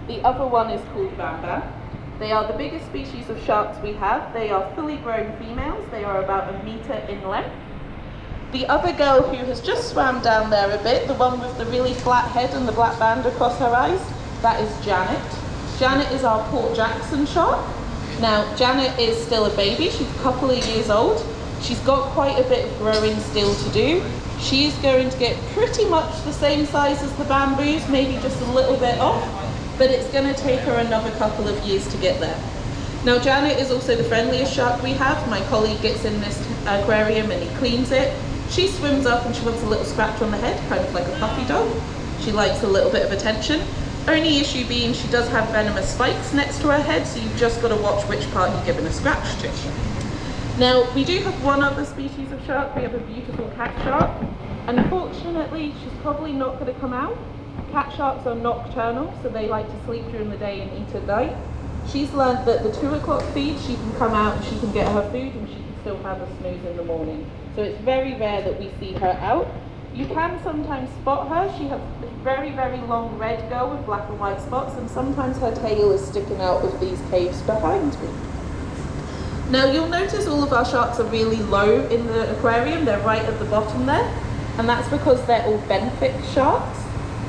The other one is called Bam Bam. They are the biggest species of sharks we have. They are fully grown females. They are about 1 meter in length. The other girl who has just swam down there a bit, the one with the really flat head and the black band across her eyes, that is Janet. Janet is our Port Jackson shark. Now, Janet is still a baby. She's a couple of years old. She's got quite a bit of growing still to do. She is going to get pretty much the same size as the bamboos, maybe just a little bit off, but it's going to take her another couple of years to get there. Now, Janet is also the friendliest shark we have. My colleague gets in this aquarium and he cleans it. She swims up and she wants a little scratch on the head, kind of like a puppy dog. She likes a little bit of attention. Only issue being she does have venomous spikes next to her head, so you've just got to watch which part you're giving a scratch to. Now, we do have one other species of shark. We have a beautiful cat shark. Unfortunately, she's probably not going to come out. Cat sharks are nocturnal, so they like to sleep during the day and eat at night. She's learned that the 2 o'clock feed, she can come out and she can get her food and she can still have a snooze in the morning. So it's very rare that we see her out. You can sometimes spot her. She has a very, very long red girl with black and white spots, and sometimes her tail is sticking out of these caves behind me. Now, you'll notice all of our sharks are really low in the aquarium. They're right at the bottom there, and that's because they're all benthic sharks.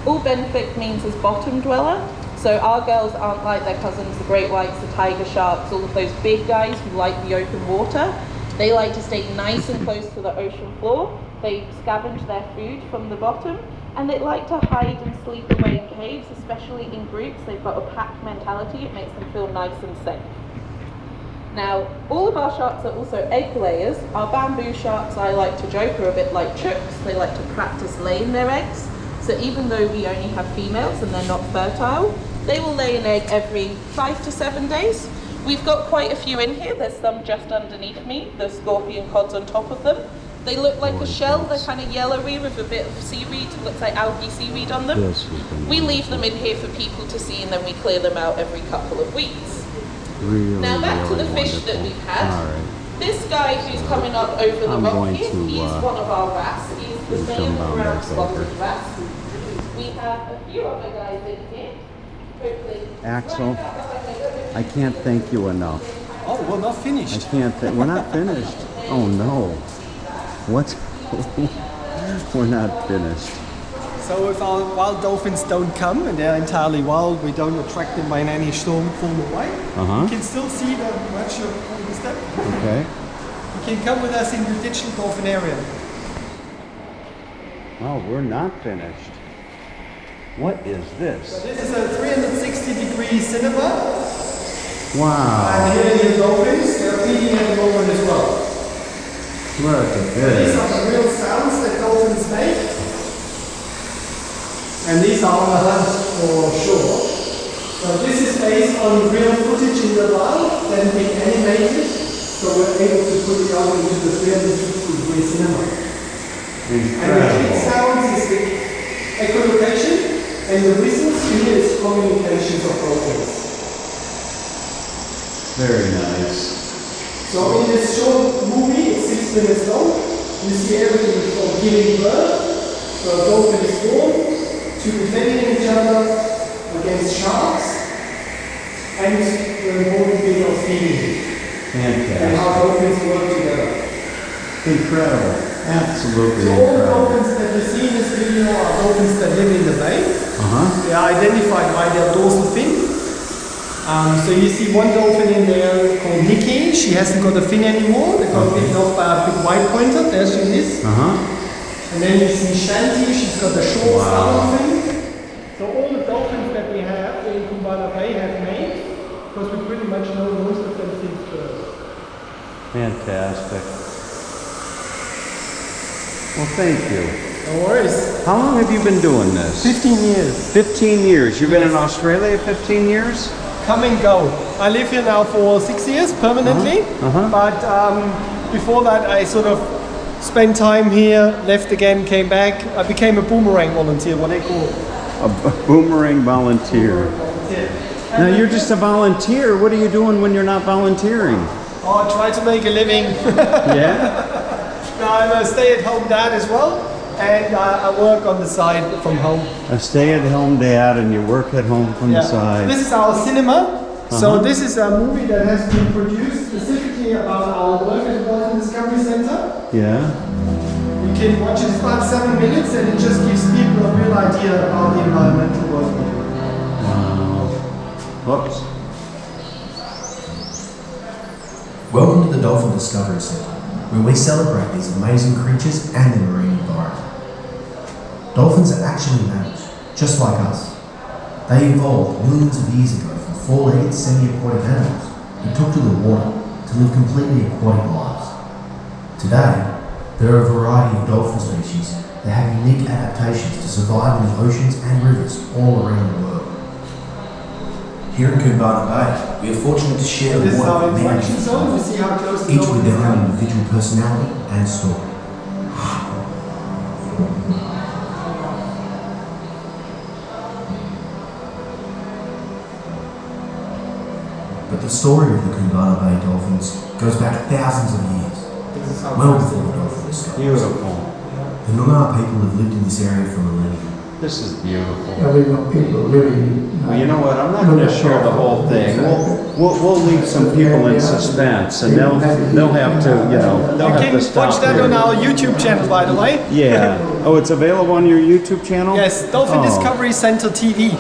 All benthic means is bottom dweller. So our girls aren't like their cousins, the great whites, the tiger sharks, all of those big guys who like the open water. They like to stay nice and close to the ocean floor. They scavenge their food from the bottom, and they like to hide and sleep away in caves, especially in groups. They've got a pack mentality. It makes them feel nice and safe. Now, all of our sharks are also egg layers. Our bamboo sharks, I like to joke, are a bit like chooks. They like to practice laying their eggs. So even though we only have females and they're not fertile, they will lay an egg every 5 to 7 days. We've got quite a few in here. There's some just underneath me, the scorpion cods on top of them. They look like a shell. They're kind of yellowy with a bit of seaweed, looks like algae seaweed on them. We leave them in here for people to see, and then we clear them out every couple of weeks. Now back to the fish that we've had. Right. This guy who's coming up over the rock here, he's one of our wrasse. He's the same brown spotted wrasse. We have a few other guys in here. Hopefully. Axel, I can't thank you enough. Oh, we're not finished. I can't we're not finished. Oh no. What? We're not finished. So if our wild dolphins don't come and they're entirely wild, we don't attract them by any form of way, you can still see them once you're on the step. Okay. You can come with us in the digital dolphinarium. Oh, we're not finished. What is this? So this is a 360 60-degree cinema. Wow. And here are the dolphins. They're feeding at the moment as well. Look at These this. are the real sounds that dolphins make. And these are on the hunt for shore. So this is based on real footage in the wild, then being animated. So we're able to put it out into the 360-degree cinema. And the click sounds is the echolocation, and the whistles here is communications of dolphins. Very nice. So in this short movie, it's 6 minutes long, you see everything from giving birth, so a dolphin is born, to defending each other against sharks, and the important bit of feeding. And how dolphins work together. Incredible. Absolutely So all the incredible. dolphins that you see in this video are dolphins that live in the bay. They are identified by their dorsal fin. So you see one dolphin in there called Nikki. She hasn't got a fin anymore. They got bitten off by a big white pointer. There she is. And then you see Shanti. She's got the short snout fin. So all the dolphins that we have in Kumbana Bay have made, because we pretty much know most of them since birth. Fantastic. Well, thank you. No worries. How long have you been doing this? 15 years. 15 years. You've been in Australia 15 years? Come and go. I live here now for 6 years permanently, but before that I sort of spent time here, left again, came back. I became a boomerang volunteer, what they call it. A boomerang volunteer. Now you're just a volunteer. What are you doing when you're not volunteering? Oh, I try to make a living. Yeah? Now I'm a stay-at-home dad as well, and I work on the side from home. A stay-at-home dad and you work at home from the side. This is our cinema. So this is a movie that has been produced specifically about our work at the Dolphin Discovery Center. Yeah? You can watch it, it's about 7 minutes, and it just gives people a real idea about the environmental work we do. Wow. Whoops. Welcome to the Dolphin Discovery Center, where we celebrate these amazing creatures and the marine environment. Dolphins are actually mammals, just like us. They evolved millions of years ago from four-legged semi-aquatic animals who took to the water to live completely aquatic lives. Today, there are a variety of dolphin species that have unique adaptations to survive in the oceans and rivers all around the world. Here in Kumbana Bay, we are fortunate to share the This is water our with many interaction zone. You see how close the each with their dolphins own are. individual personality and story. But the story of the Kumbana Bay dolphins goes back thousands of years, This is how well close before the the dolphin dolphins discovery. Beautiful. The Noongar people have lived in this area for millennia. This is beautiful. We've got people living. Well, you know what? I'm not going to share the whole thing. We'll leave some people in suspense, and they'll have to, you know, they'll You have can to stop watch that here. on our YouTube channel, by the way. Yeah. Oh, it's available on your YouTube channel? Yes, Dolphin Oh. Discovery Center TV.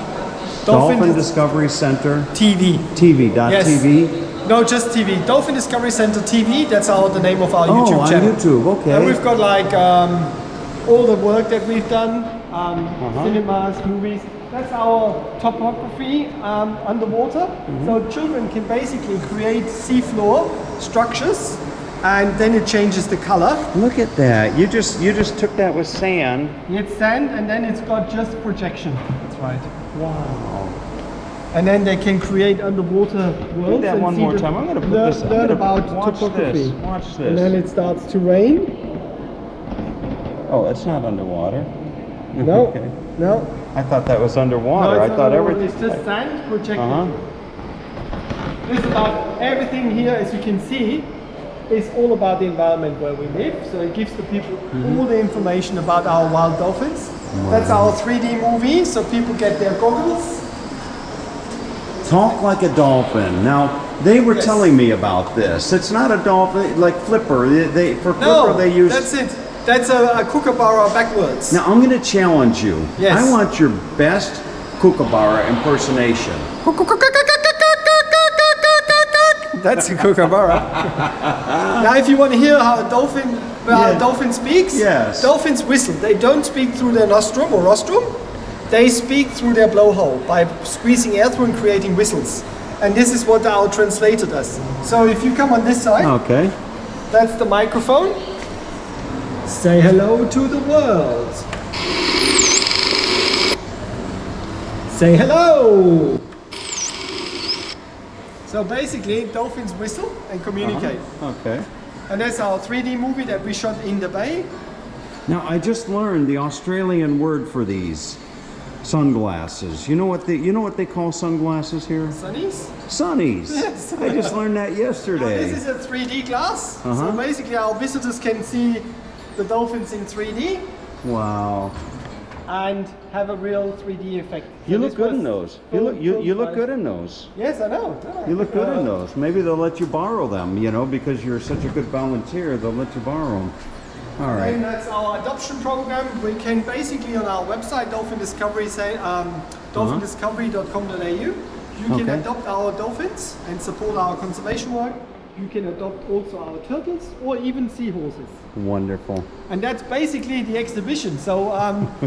Dolphin Discovery Center TV. TV.tv. No, just TV. Dolphin Discovery Center TV. That's the name of our YouTube on channel. YouTube. Okay. And we've got like all the work that we've done, cinemas, movies. That's our topography underwater. So children can basically create seafloor structures, and then it changes the color. Look at that. You just took that with sand. It's sand, and then it's got just projection. That's right. Wow. And then they can create underwater worlds. Do that and one see more time. I'm going to put this. I'm learn gonna- about watch topography. this. Watch this. And then it starts to rain. Oh, it's not underwater. No, Okay. no. I thought that was underwater. No, I it's thought not everything. It's just sand projected. Uh-huh. This is about everything here, as you can see, is all about the environment where we live. So it gives the people all the information about our wild dolphins. That's our 3D movie, so people get their goggles. Talk like a dolphin. Now, they were Yes. telling me about this. It's not a dolphin like Flipper. For Flipper No, they use. that's it. That's a kookaburra backwards. Now I'm going to challenge you. Yes. I want your best kookaburra impersonation. That's a kookaburra. Now, if you want to hear how a dolphin speaks, Yes. dolphins whistle. They don't speak through their nostrum or rostrum. they speak through their blowhole by squeezing air through and creating whistles. And this is what our translator does. So if you come on this side, Okay. that's the microphone. Say hello to the world. Say hello. So basically, dolphins whistle and communicate. Okay. And that's our 3D movie that we shot in the bay. Now I just learned the Australian word for these sunglasses. You know what they call sunglasses here? Sunnies? Sunnies. Yes. I just learned that yesterday. This is a 3D glass. So basically our visitors can see the dolphins in 3D Wow. and have a real 3D effect. You So look this good was in those. full- You look full- good in those. Yes, I know. You look good in those. Maybe they'll let you borrow them, you know, because you're such a good volunteer, they'll let you borrow them. All And right. that's our adoption program. We can basically on our website, Dolphin Discovery, say dolphindiscovery.com.au. You can Okay. adopt our dolphins and support our conservation work. You can adopt also our turtles or even seahorses. Wonderful. And that's basically the exhibition. So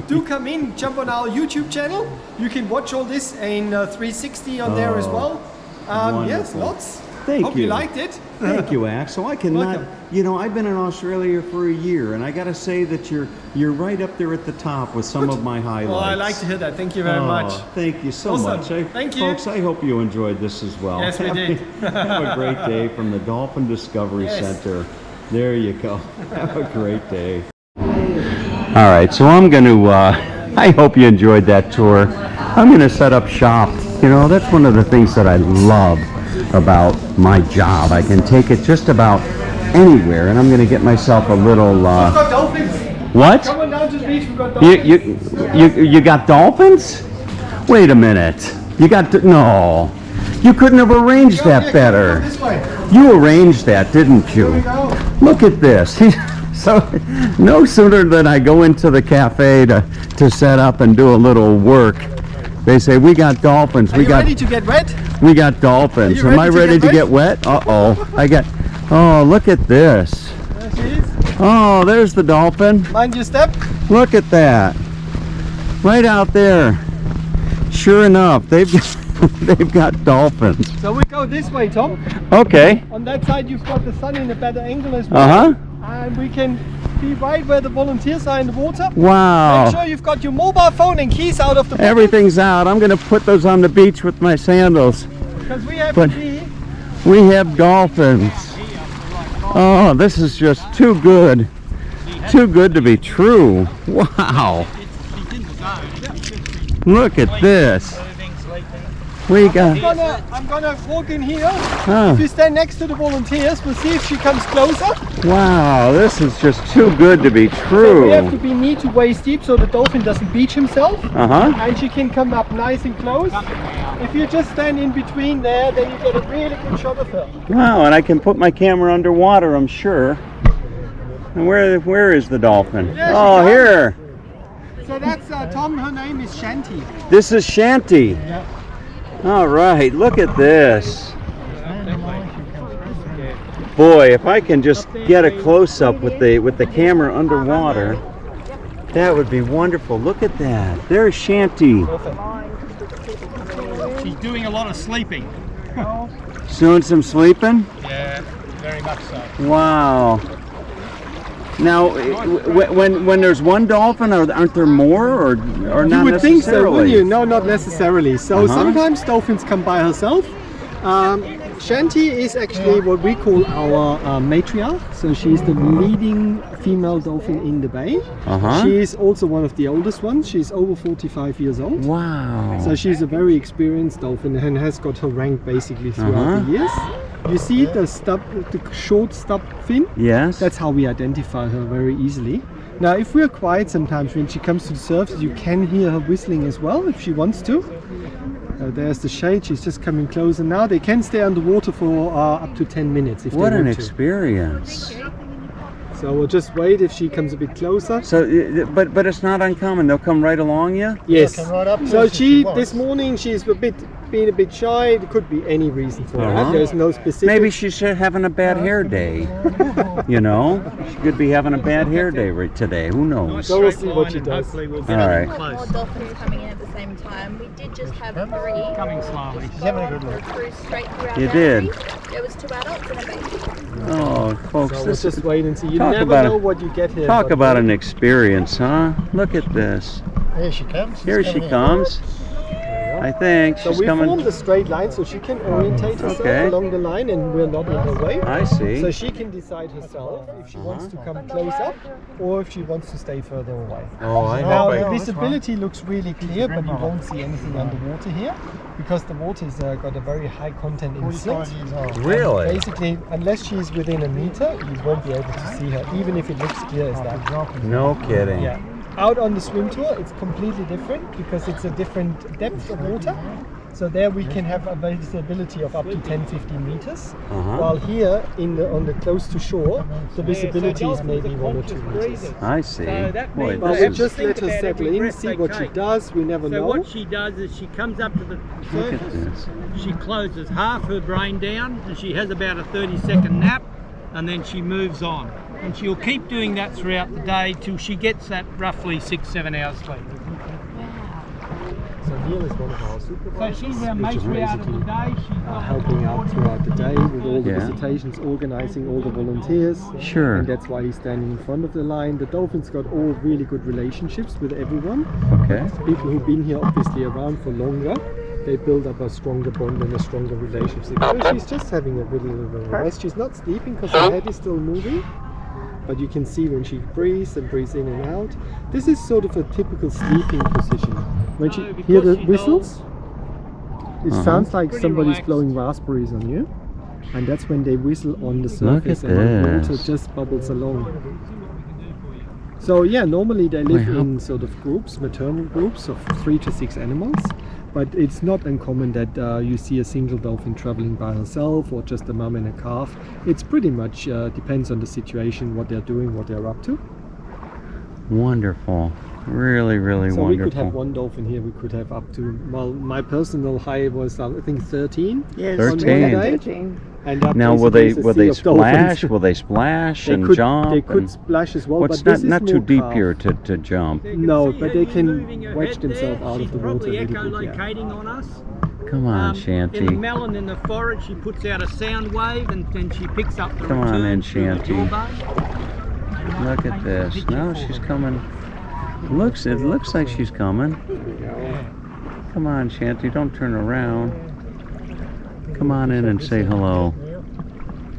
do come in, jump on our YouTube channel. You can watch all this in 360 on there as well. Yes, wonderful. lots. Thank Hope you. you liked it. Thank you, Axel. I cannot, Welcome. you know, I've been in Australia for a year, and I got to say that you're right up there at the top with some of my highlights. Well, I like to hear that. Thank you very much. Thank you so Awesome. much. Thank you. Folks, I hope you enjoyed this as well. Yes, we did. Have a great day from the Dolphin Discovery Yes. Center. There you go. Have a great day. All right, so I'm going to, I hope you enjoyed that tour. I'm going to set up shop. You know, that's one of the things that I love about my job. I can take it just about anywhere, and I'm going to get myself a little, We've got dolphins. what? Come on down to the beach. We've got dolphins. You got dolphins? Wait a minute. You got, no. You couldn't have arranged that better. This way. You arranged that, didn't you? Here we go. Look at this. So, no sooner than I go into the cafe to set up and do a little work, they say, we got dolphins. Are you ready to get wet? We got dolphins. Are you Am I ready ready to to get get wet? Uh-oh. Oh, look at this. There she is. Oh, there's the dolphin. Mind your step. Look at that. Right out there. Sure enough, they've got dolphins. So we go this way, Tom. Okay. On that side, you've got the sun in a better angle as well. Uh-huh. And we can be right where the volunteers are in the water. Wow. Make sure you've got your mobile phone and keys out of the pocket. Everything's out. I'm going to put those on the beach with my sandals. Because we have But- to be. We have dolphins. Oh, this is just too good. Too good to be true. Wow. Look at this. We got... I'm gonna walk in here. Oh, If you stand next to the volunteers, we'll see if she comes closer. wow, this is just too good to be We have true. to be knee to waist deep so the dolphin doesn't beach himself. Uh-huh. And she can come up nice and close. If you just stand in between there, then you get a really good shot of her. Wow, and I can put my camera underwater, I'm sure. And where is the dolphin? There she Oh, comes. here. So that's Tom, her name is Shanti. This is Shanti. Yeah. All right, look at this. Boy, if I can just get a close-up with the camera underwater, that would be wonderful. Look at that. There's Shanti. She's doing a lot of sleeping. Doing some sleeping? Yeah, very much so. Wow. Now, when there's one dolphin, aren't there more, or not You would think so, necessarily? wouldn't you? No, not necessarily. So Uh-huh. sometimes dolphins come by herself. Shanti is actually what we call our matriarch. So she's the leading female dolphin in the bay. Uh-huh. She is also one of the oldest ones. She's over 45 years old. Wow. So she's a very experienced dolphin and has got her rank basically throughout the years. You see the short stub fin? Yes. That's how we identify her very easily. Now, if we're quiet sometimes when she comes to the surface, you can hear her whistling as well if she wants to. There's the shade, she's just coming closer now. They can stay underwater for up to 10 minutes if What they an want to. experience. So we'll just wait if she comes a bit closer. So, but it's not uncommon. They'll come right along you. Yes. Right up So she this morning she's being a bit shy. There could be any reason for that. There's no specific. Maybe she's having a bad hair day. You know, she could be having a bad hair day right today. Who knows? So we'll see what she does. Hopefully we'll All get right. More dolphins coming in at the same time. We did just have 3. coming slowly. Just go on for a cruise straight through our You boundary. did. There was 2 adults and a baby. Oh, folks, So we'll this just wait and see. You talk never about know it. what you get here. Talk but about an experience, huh? Look at this. Here she comes. Here she comes. I think So she's we coming. formed a straight line so she can orientate herself Okay. along the line and we're not in her way. I see. So she can decide herself if she wants to come close up or if she wants to stay further away. Oh, I Now know. the visibility looks really clear, but you won't see anything underwater here because the water's got a very high content in silt. Really? Basically, unless she's within a meter, you won't be able to see her, even if it looks clear as that. No kidding. Yeah. Out on the swim tour, it's completely different because it's a different depth of water. So there we can have a visibility of up to 10-15 meters. While here, on the close to shore, the visibility is maybe 1 or 2 meters. I see. Boy, But this we'll is just let her settle in, see what she does. We never So know. what she does is she comes up to the look at surface, this. she closes half her brain down, and she has about a 30-second nap, and then she moves on. And she'll keep doing that throughout the day till she gets that roughly 6-7 hours sleep. So Neil is one of our So supervisors, she's our which is matriarch of the basically day. She's got helping out throughout the day with all the Yeah. visitations, organizing all the volunteers. Sure. And that's why he's standing in front of the line. The Dolphins got all really good relationships with everyone. Okay. People who've been here obviously around for longer, they build up a stronger bond and a stronger relationship. So she's just having a little rest. She's not sleeping because her head is still moving. But you can see when she breathes and breathes in and out. This is sort of a typical sleeping position. When she hear the whistles, it sounds like Pretty somebody's relaxed. blowing raspberries on you. And that's when they whistle on the Look surface at and the this. water just bubbles along. So yeah, normally they live Wow. in sort of groups, maternal groups of 3 to 6 animals. But it's not uncommon that you see a single dolphin traveling by herself or just a mum and a calf. It's pretty much depends on the situation, what they're doing, what they're up to. Wonderful. Really, really So wonderful. we could have 1 dolphin here, we could have up to, well, my personal high was I think 13. Yes, on one 13. day. And that Now, will they basically is a sea of splash? dolphins. Will they splash They and could, jump? They could and- splash as well, What's but this is not too more deep calf. here to jump? No, See but her they can moving her wedge head themselves there? out She's of the water a probably little bit. Yeah. echolocating on us. Come on, In the Shanty. melon in the forest, she puts out a sound wave and then she picks up the Come on return in, through the Shanty. jawbone. Look at this. Now she's coming. It looks like she's coming. Come on, Shanty, don't turn around. Come on in and say hello.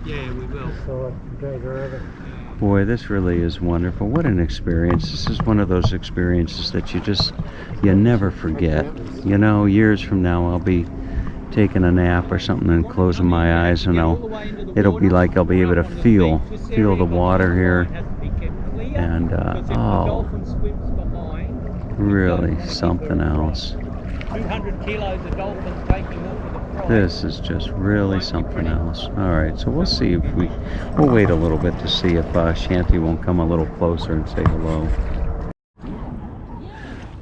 Yeah, we will. Boy, this really is wonderful. What an experience. This is one of those experiences that you never forget. You know, years from now I'll be taking a nap or something and closing my eyes and it'll be like I'll be able to feel the water here. And really something else. 200 kilos of dolphins taking off for the fry. This is just really something else. All right, so we'll see if we'll wait a little bit to see if Shanty won't come a little closer and say hello.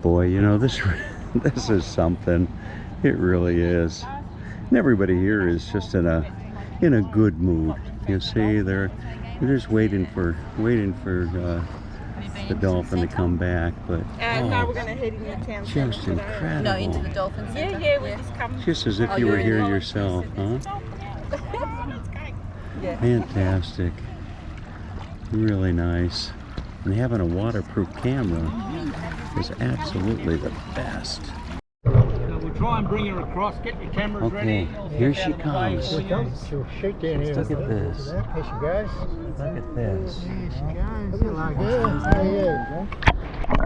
Boy, you know, this is something. It really is. And everybody here is just in a good mood. You see, they're just waiting for the dolphin to come back, but Now we're going to head in the town. just incredible. No, into the dolphin centre. Yeah, we just come. Just as if you were here yourself, huh? Fantastic. Really nice. And having a waterproof camera is absolutely the best. So we'll try and bring her across. Get your cameras ready. Okay, here she comes. Here she comes. She'll shoot down here. Look at this. There she goes. Look at this. There she goes. Hello, girl. How are you?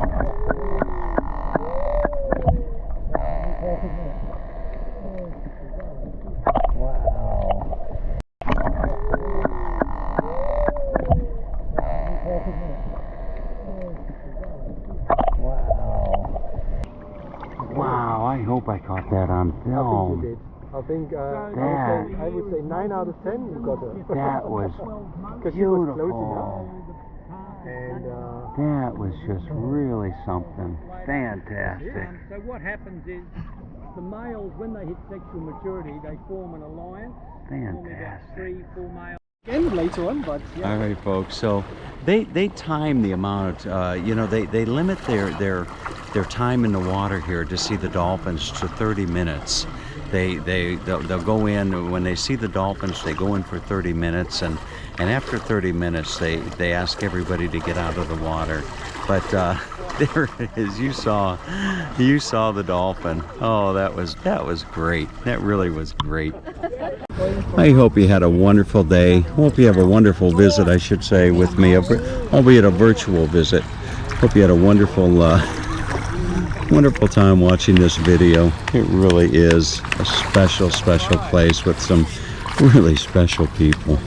Wow, I hope I caught that on I think film. you did. I think I would say 9 out of 10 you got it. That was Because she was close enough. beautiful. And That was just really something fantastic. So what happens is the males, when they hit sexual maturity, they form an alliance. Normally about Fantastic. 3-4 males. again later on, but yeah. All right, folks. So they time the amount. You know, they limit their time in the water here to see the dolphins to 30 minutes. They'll go in when they see the dolphins. They go in for 30 minutes, and after 30 minutes, they ask everybody to get out of the water. But there it is. You saw the dolphin. Oh, that was great. That really was great. I hope you had a wonderful day. Hope you have a wonderful visit, I should say, with me, albeit a virtual visit. Hope you had a wonderful time watching this video. It really is a special place with some really special people.